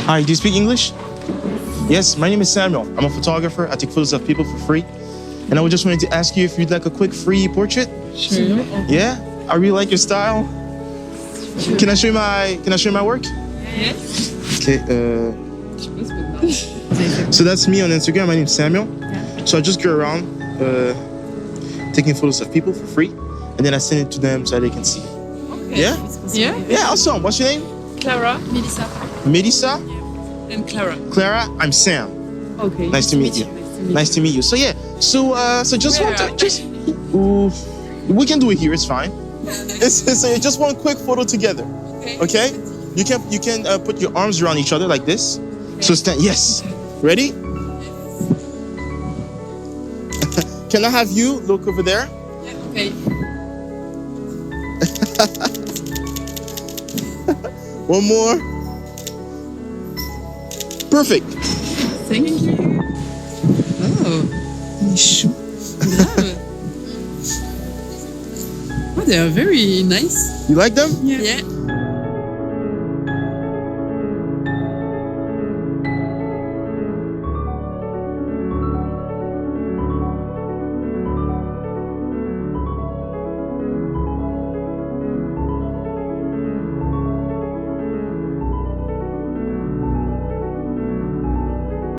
Hi, do you speak English? Yes, my name is Samuel. I'm a photographer. I take photos of people for free. And I just wanted to ask you if you'd like a quick free portrait. Sure. Yeah? I really like your style. Can I show you my work? Yes. Okay, so that's me on Instagram. My name's Samuel. So I just go around taking photos of people for free, and then I send it to them so they can see. Okay. Yeah? Yeah. Yeah, awesome. What's your name? Clara. Melissa. Melissa? And Clara. Clara? I'm Sam. Okay. Nice to meet you. Nice to meet you. So yeah, so just ooh, we can do it here. It's fine. So just one quick photo together. Okay? You can put your arms around each other like this. So stand. Yes. Ready? Can I have you look over there? Okay. One more. Perfect. Thank you. Oh. Oh, they are very nice. You like them? Yeah.